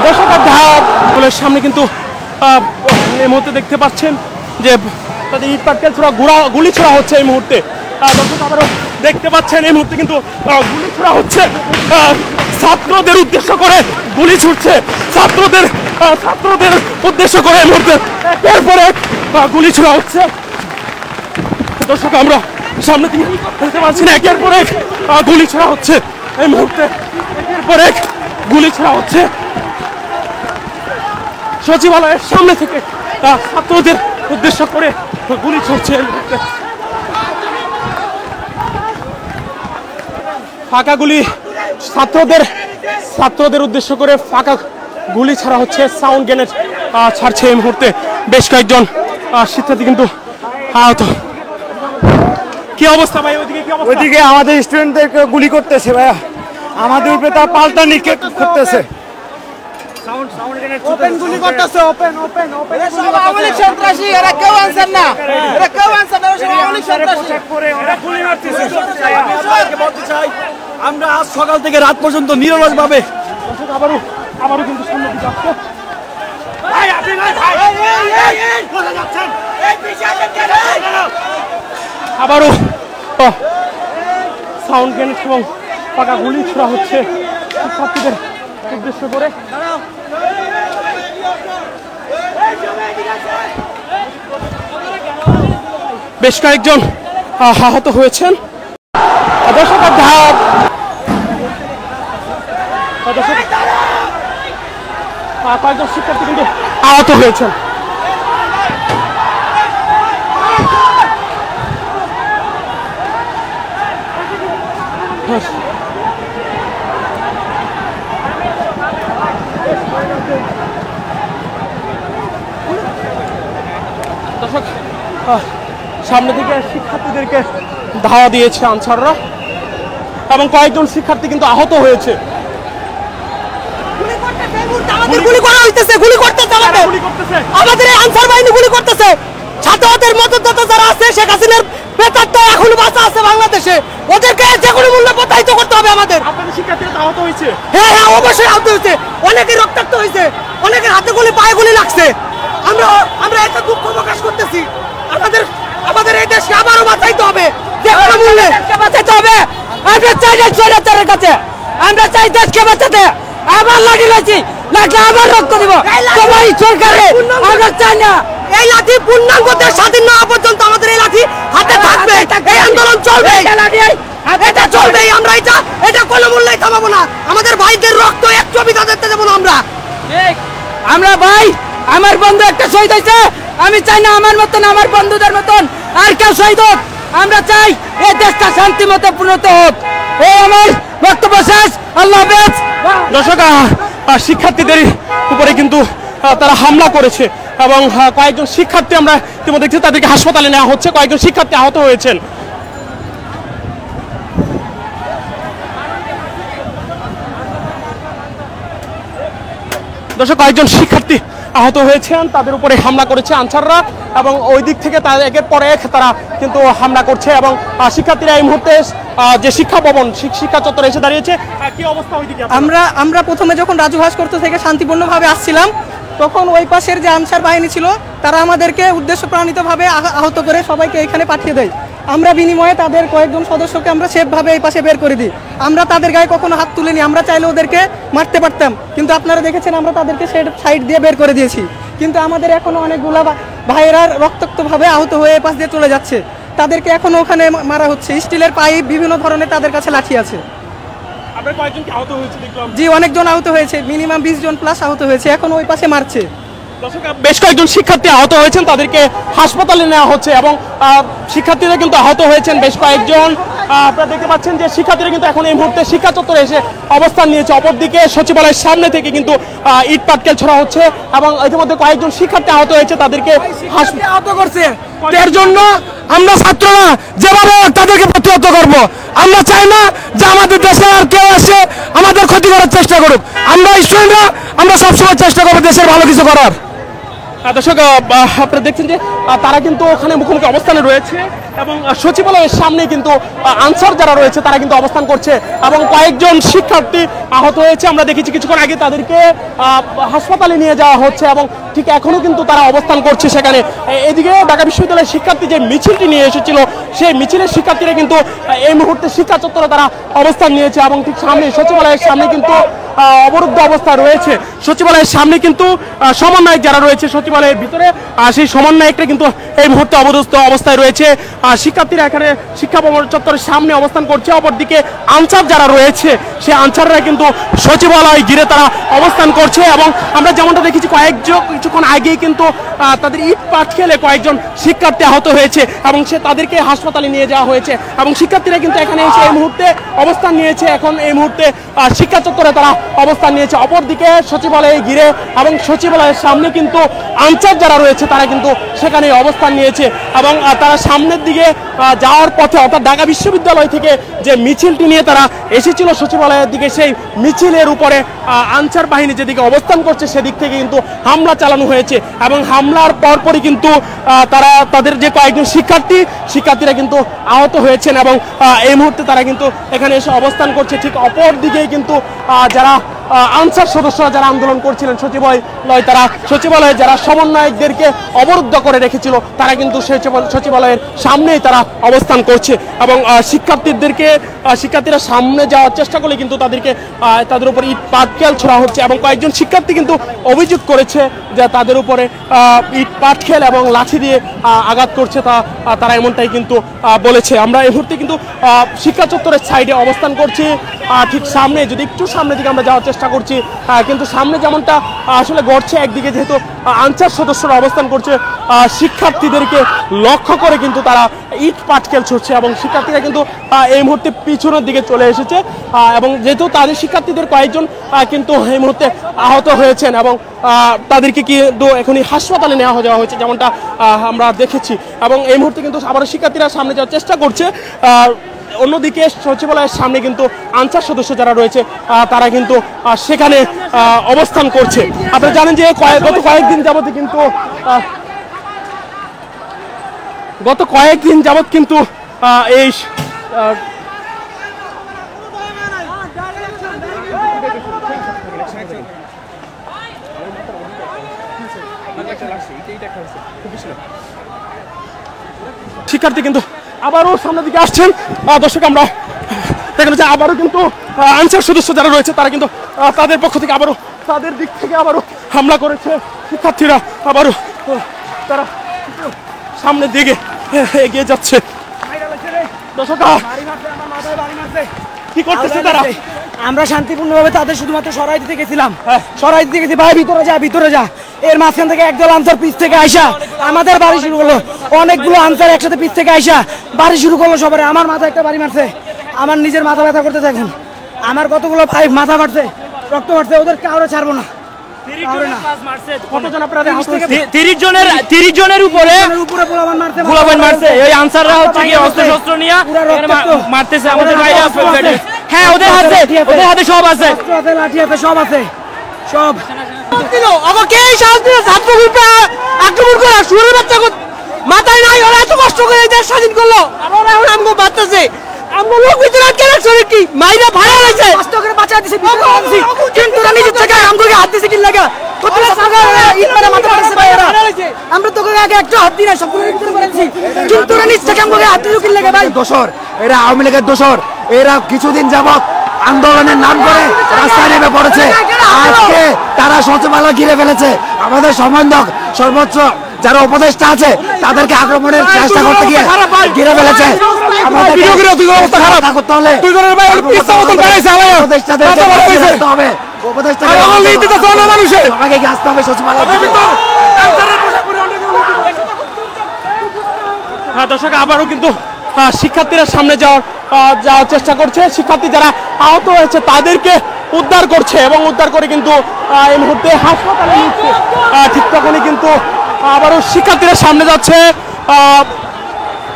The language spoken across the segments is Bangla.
দর্শক স্কুলের সামনে কিন্তু এই মুহূর্তে দেখতে পাচ্ছেন যে তাদের ইট পাটকেল ছোড়া গুলি ছোড়া হচ্ছে এই মুহূর্তে। দর্শক আবারও দেখতে পাচ্ছেন এই মুহূর্তে কিন্তু গুলি ছোড়া হচ্ছে, ছাত্রদের উদ্দেশ্য করে গুলি ছুটছে, ছাত্রদের উদ্দেশ্য করে এই মুহূর্তে একের পর এক গুলি ছোড়া হচ্ছে। দর্শক আমরা সামনে থেকে দেখতে পাচ্ছি না, একের পর এক গুলি ছোড়া হচ্ছে এই মুহূর্তে, একের পর এক গুলি ছোড়া হচ্ছে। সচিবালয়ের সামনে থেকে ছাত্রদের উদ্দেশ্য করে গুলি ছুটছে এই মুহূর্তে। ফাঁকা গুলি ছাত্রদের উদ্দেশ্য করে ফাঁকা গুলি ছাড়া হচ্ছে, সাউন্ড গ্রেনেড ছাড়ছে এই মুহূর্তে। বেশ কয়েকজন শিক্ষার্থী কিন্তু আহত। কি অবস্থা ভাই ওইদিকে? কি অবস্থা? ওইদিকে আমাদের স্টুডেন্টদেরকে গুলি করতেছে ভাইয়া, আমাদের উপরে তার পাল্টা নিক্ষেপ করতেছে। ওপেন গুলি করতেছে, ওপেন সব আওয়ামী সন্ত্রাসী, এরা কেউ আনসার না, এরা কেউ আনসার না, সব আওয়ামী সন্ত্রাসী এরা গুলি মারতেছে। বলতে চাই আমরা আজ সকাল থেকে রাত পর্যন্ত নিরলসভাবে আবারও কিন্তু সামনে দিকে আসছে। আবারও সাউন্ড গ্রেনেড এবং ফাঁকা গুলি ছোড়া হচ্ছে শিক্ষার্থীদের উদ্দেশ্য করে। বেশ কয়েকজন আহত হয়েছেন। দর্শক কয়েকজন শিক্ষার্থী কিন্তু আহত হয়েছেন। দর্শক সামনে থেকে শিক্ষার্থীদেরকে ধাওয়া দিয়েছে আনসাররা এবং কয়েকজন শিক্ষার্থী কিন্তু আহত হয়েছে। গুলি করা হইতেছে, গুলি করতেছে আমাদের এই আনসার বাহিনী গুলি করতেছে। ছাত্রদের মদতদাতা যারা আছে, শেখ হাসিনার বেতারটা এখনো বাঁচা আছে বাংলাদেশে, ওদেরকে যে কোনো মূল্যে প্রত্যাহিত করতে হবে আমাদের। আপনাদের শিক্ষার্থীরা আহত হয়েছে? হ্যাঁ হ্যাঁ অবশ্যই আহত হয়েছে, অনেকে রক্তাক্ত হয়েছে, অনেকের হাতে গুলি পায়ে গুলি লাগছে। আমরা এত দুঃখ প্রকাশ করতেছি। আমাদের এই দেশকে আবারও বাঁচাইতে হবে, যে কোনো মূল্যে বাঁচাইতে হবে। আমরা চাই না স্বৈরাচারের কাছে, আমরা চাই দেশকে বাঁচাতে। আবার লাঠি লাঠি লাগলে আবার রক্ত দিব সবাই সরকারে। আমরা চাই না এই লাঠি পূর্ণাঙ্গ দেশ স্বাধীন না হওয়া পর্যন্ত আমাদের এই লাঠি হাতে থাকবে, এই আন্দোলন চলবে, এটা চলবে। আমরা এটা কোনো মূল্যে থামাবো না। আমাদের ভাইদের রক্ত এক ছবিটা দেখতে দেবো না আমরা ভাই। আমার বন্ধু একটা শহীদ হয়েছে, আমি চাই না আমার মতন, আমার বন্ধুদের মতন আর কেউ শহীদ হোক। আমরা চাই এই দেশটা শান্তি মতো পূর্ণত হোক। এই আমার বক্তব্য শেষ, আল্লাহ হাফেজ। দর্শক শিক্ষার্থীদের উপরে কিন্তু তারা হামলা করেছে এবং কয়েকজন শিক্ষার্থী আমরা ইতিমধ্যে দেখছি তাদেরকে হাসপাতালে নেওয়া হচ্ছে, কয়েকজন শিক্ষার্থী আহত হয়েছেন। দর্শক কয়েকজন শিক্ষার্থী আহত হয়েছেন, তাদের উপরে হামলা করেছে আনসাররা এবং ওই দিক থেকে তারা একের পর এক তারা কিন্তু হামলা করছে এবং শিক্ষার্থীরা এই মুহূর্তে যে শিক্ষা ভবন শিক্ষা চত্বরে এসে দাঁড়িয়েছে। কি অবস্থা ওইদিকে? আমরা প্রথমে যখন রাজু ভাস্কর্য থেকে শান্তিপূর্ণভাবে আসছিলাম, তখন ওই পাশের যে আনসার বাহিনী ছিল তারা আমাদেরকে উদ্দেশ্যপ্রণীতভাবে আহত করে সবাইকে এখানে পাঠিয়ে দেয়। আমরা বিনিময়ে তাদের কয়েকজন সদস্যকে আমরা সেফভাবে এই পাশে বের করে দিই। আমরা তাদের গায়ে কখনো হাত তুলিনি, আমরা চাইলে ওদেরকে মারতে পারতাম, কিন্তু আপনারা দেখেছেন আমরা তাদেরকে সাইড দিয়ে বের করে দিয়েছি। কিন্তু আমাদের এখনো অনেকগুলা ভাইয়েরা রক্তাক্তভাবে আহত হয়ে এই পাশ দিয়ে চলে যাচ্ছে, তাদেরকে এখনো ওখানে মারা হচ্ছে। স্টিলের পাইপ, বিভিন্ন ধরনের তাদের কাছে লাঠি আছে। জি অনেকজন আহত হয়েছে, মিনিমাম 20 জন প্লাস আহত হয়েছে, এখন ওই পাশে মারছে। বেশ কয়েকজন শিক্ষার্থী আহত হয়েছেন, তাদেরকে হাসপাতালে নেওয়া হচ্ছে এবং শিক্ষার্থীরা কিন্তু আহত হয়েছেন বেশ কয়েকজন। আপনারা দেখতে পাচ্ছেন যে শিক্ষার্থীরা কিন্তু এখন এই মুহূর্তে শিক্ষা চত্বরে এসে অবস্থান নিয়েছে। অপরদিকে সচিবালয়ের সামনে থেকে কিন্তু ইট পাটকেল ছড়া হচ্ছে এবং ইতিমধ্যে কয়েকজন শিক্ষার্থী আহত হয়েছে, তাদেরকে আহত করছে। এর জন্য আমরা ছাত্ররা যেভাবে তাদেরকে প্রতিহত করব। আমরা চাই না যে আমাদের দেশে আর কেউ এসে আমাদের ক্ষতি করার চেষ্টা করুক। আমরা স্টুডেন্টরা আমরা সবসময় চেষ্টা করবো দেশের ভালো কিছু করার। দর্শক আপনারা দেখছেন যে তারা কিন্তু ওখানে মুখোমুখি অবস্থানে রয়েছে এবং সচিবালয়ের সামনে কিন্তু আনসার যারা রয়েছে তারা কিন্তু অবস্থান করছে এবং কয়েকজন শিক্ষার্থী আহত হয়েছে। আমরা দেখেছি কিছুক্ষণ আগে তাদেরকে হাসপাতালে নিয়ে যাওয়া হচ্ছে এবং ঠিক এখনো কিন্তু তারা অবস্থান করছে সেখানে। এদিকে ঢাকা বিশ্ববিদ্যালয়ের শিক্ষার্থী যে মিছিলটি নিয়ে এসেছিল সেই মিছিলের শিক্ষার্থীরা কিন্তু এই মুহূর্তে শিক্ষা চত্বরে তারা অবস্থান নিয়েছে এবং ঠিক সামনে সচিবালয়ের সামনে কিন্তু অবরুদ্ধ অবস্থা রয়েছে। সচিবালয়ের সামনে কিন্তু সমন্বয়ক যারা রয়েছে সচিবালয়ের ভিতরে সেই সমন্বয়করা কিন্তু এই মুহূর্তে অবরুদ্ধ অবস্থায় রয়েছে। শিক্ষার্থীরা এখানে শিক্ষা ভবন চত্বরের সামনে অবস্থান করছে, অপরদিকে আনসার যারা রয়েছে সেই আনসাররা কিন্তু সচিবালয় ঘিরে তারা অবস্থান করছে এবং আমরা যেমনটা দেখেছি কিছুক্ষণ আগেই কিন্তু তাদের ইট পাট খেলে কয়েকজন শিক্ষার্থী আহত হয়েছে এবং তাদেরকে হাসপাতালে নিয়ে যাওয়া হয়েছে এবং শিক্ষার্থীরা কিন্তু এখানে এসে এই মুহূর্তে অবস্থান নিয়েছে। এখন এই মুহূর্তে শিক্ষা চত্বরে তারা অবস্থান নিয়েছে, অপরদিকে সচিবালয়ে ঘিরে এবং সচিবালয়ের সামনে কিন্তু আনসার যারা রয়েছে তারা কিন্তু সেখানে অবস্থান নিয়েছে এবং তারা সামনের দিকে যাওয়ার পথে অর্থাৎ ঢাকা বিশ্ববিদ্যালয় থেকে যে মিছিলটি নিয়ে তারা এসেছিল সচিবালয়ের দিকে সেই মিছিলের উপরে আনসার বাহিনী যেদিকে অবস্থান করছে সেদিক থেকে কিন্তু হামলা চালানো হয়েছে এবং হামলার পরপরই কিন্তু তাদের যে কয়েকজন শিক্ষার্থীরা কিন্তু আহত হয়েছেন এবং এই মুহূর্তে তারা কিন্তু এখানে এসে অবস্থান করছে। ঠিক অপর দিকেই কিন্তু যারা আনসার সদস্যরা যারা আন্দোলন করছিলেন তারা সচিবালয়ে যারা সমন্বয়কদেরকে অবরুদ্ধ করে রেখেছিল তারা কিন্তু সচিবালয়ের সামনেই তারা অবস্থান করছে এবং শিক্ষার্থীরা সামনে যাওয়ার চেষ্টা করলে কিন্তু তাদের উপর ইট পাটকেল ছোড়া হচ্ছে এবং কয়েকজন শিক্ষার্থী কিন্তু অভিযোগ করেছে যে তাদের উপরে ইট পাটকেল এবং লাঠি দিয়ে আঘাত করছে তারা এমনটাই কিন্তু বলেছে। আমরা এই মুহূর্তে কিন্তু শিক্ষা চত্বরের সাইডে অবস্থান করছি, ঠিক সামনে যদি একটু সামনের দিকে আমরা যাওয়ার চেষ্টা করছি কিন্তু সামনে যেমনটা আসলে ঘটছে একদিকে যেহেতু আনসার সদস্যরা অবস্থান করছে শিক্ষার্থীদেরকে লক্ষ্য করে কিন্তু তারা ইট পাটকেল ছুটছে এবং শিক্ষার্থীরা কিন্তু এই মুহূর্তে পিছনের দিকে চলে এসেছে এবং যেহেতু তাদের শিক্ষার্থীদের কয়েকজন কিন্তু এই মুহূর্তে আহত হয়েছেন এবং তাদেরকে কিন্তু এখনই হাসপাতালে নেওয়া যাওয়া হয়েছে যেমনটা আমরা দেখেছি এবং এই মুহূর্তে কিন্তু আবারও শিক্ষার্থীরা সামনে যাওয়ার চেষ্টা করছে। অন্যদিকে সচিবালয়ের সামনে কিন্তু আনসার সদস্য যারা রয়েছে তারা কিন্তু সেখানে অবস্থান করছে। আপনারা জানেন যে গত কয়েকদিন যাবত কিন্তু এই শিক্ষার্থী কিন্তু আবারও সামনের দিকে আসছেন। দর্শক আমরা দেখেন যে আবারও কিন্তু আনসার সদস্য যারা রয়েছে তারা কিন্তু তাদের পক্ষ থেকে আবারও তাদের দিক থেকে আবারও হামলা করেছে। শিক্ষার্থীরা আবারও তারা সামনের দিকে এগিয়ে যাচ্ছে। দর্শক কি করতেছে তারা? আমরা শান্তিপূর্ণভাবে তাদের শুধুমাত্র সরাই দিতে গেছিলাম, সরাই দিতে গেছি ভাই ভিতরে যা। এর মাঝখান থেকে একদল আনসার পিছ থেকে আইসা আমাদের বাড়ি শুরু করলো, অনেকগুলো আনসার একসাথে পিছ থেকে আইসা বাড়ি শুরু করলো সবাই। আমার মাথায় একটা বাড়ি মারছে, আমার নিজের মাথা ব্যথা করতে থাকুন, আমার কতগুলো ভাই মাথা মারছে, রক্ত মারছে, ওদের কাউরে ছাড়বো না। 30 জনের উপরে গোলাবান মারছে। এই আনসাররা হচ্ছে কি অস্ত্র শস্ত্র নিয়ে মারতেছে আমাদের ভাইরা। হ্যাঁ ওদের হাতে সব আছে, লাঠি আছে, সব আছে, সব আমাকে এই সাহস দিল ছাত্র গ্রুপে আক্রমণ করা শুরুর বাচ্চা মাথায় নাই। ওরা এত কষ্ট করে দেশ স্বাধীন করলো, ওরা এখন আমাকে বাঁচতেছে। আমরা লোক ভিতরে আটকে রাখছে কি মাইরা ভাড়া লাগছে, কষ্ট করে বাঁচা দিছে কিন্তু ওরা নিজের থেকে আমাকে হাত দিছে কি লাগা আমরা তোকে আগে একটা হাত দিই না সবগুলোর ভিতরে করেছি কিন্তু ওরা নিজ থেকে আমাকে হাত দিল কি লাগে ভাই। দোষর এরা আওয়ামী লীগের দোষর, এরা কিছুদিন যাবত আন্দোলনের নাম করে রাস্তায় নেমে পড়েছে। আজকে তারা সচিবালয় ঘিরে ফেলেছে। আমাদের সমন্বয়ক সর্বোচ্চ যারা উপদেষ্টা আছে তাদেরকে আক্রমণের চেষ্টা করতে গিয়ে ঘিরে ফেলেছে। দর্শক আবারও কিন্তু শিক্ষার্থীরা সামনে যাওয়ার চেষ্টা করছে। শিক্ষার্থী যারা আহত হয়েছে তাদেরকে উদ্ধার করছে এবং উদ্ধার করে কিন্তু এই মুহূর্তে হাসপাতালে নিচ্ছে। ঠিক তখনই কিন্তু আবারও শিক্ষার্থীরা সামনে যাচ্ছে।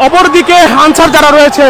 অপরদিকে আনসার যারা রয়েছে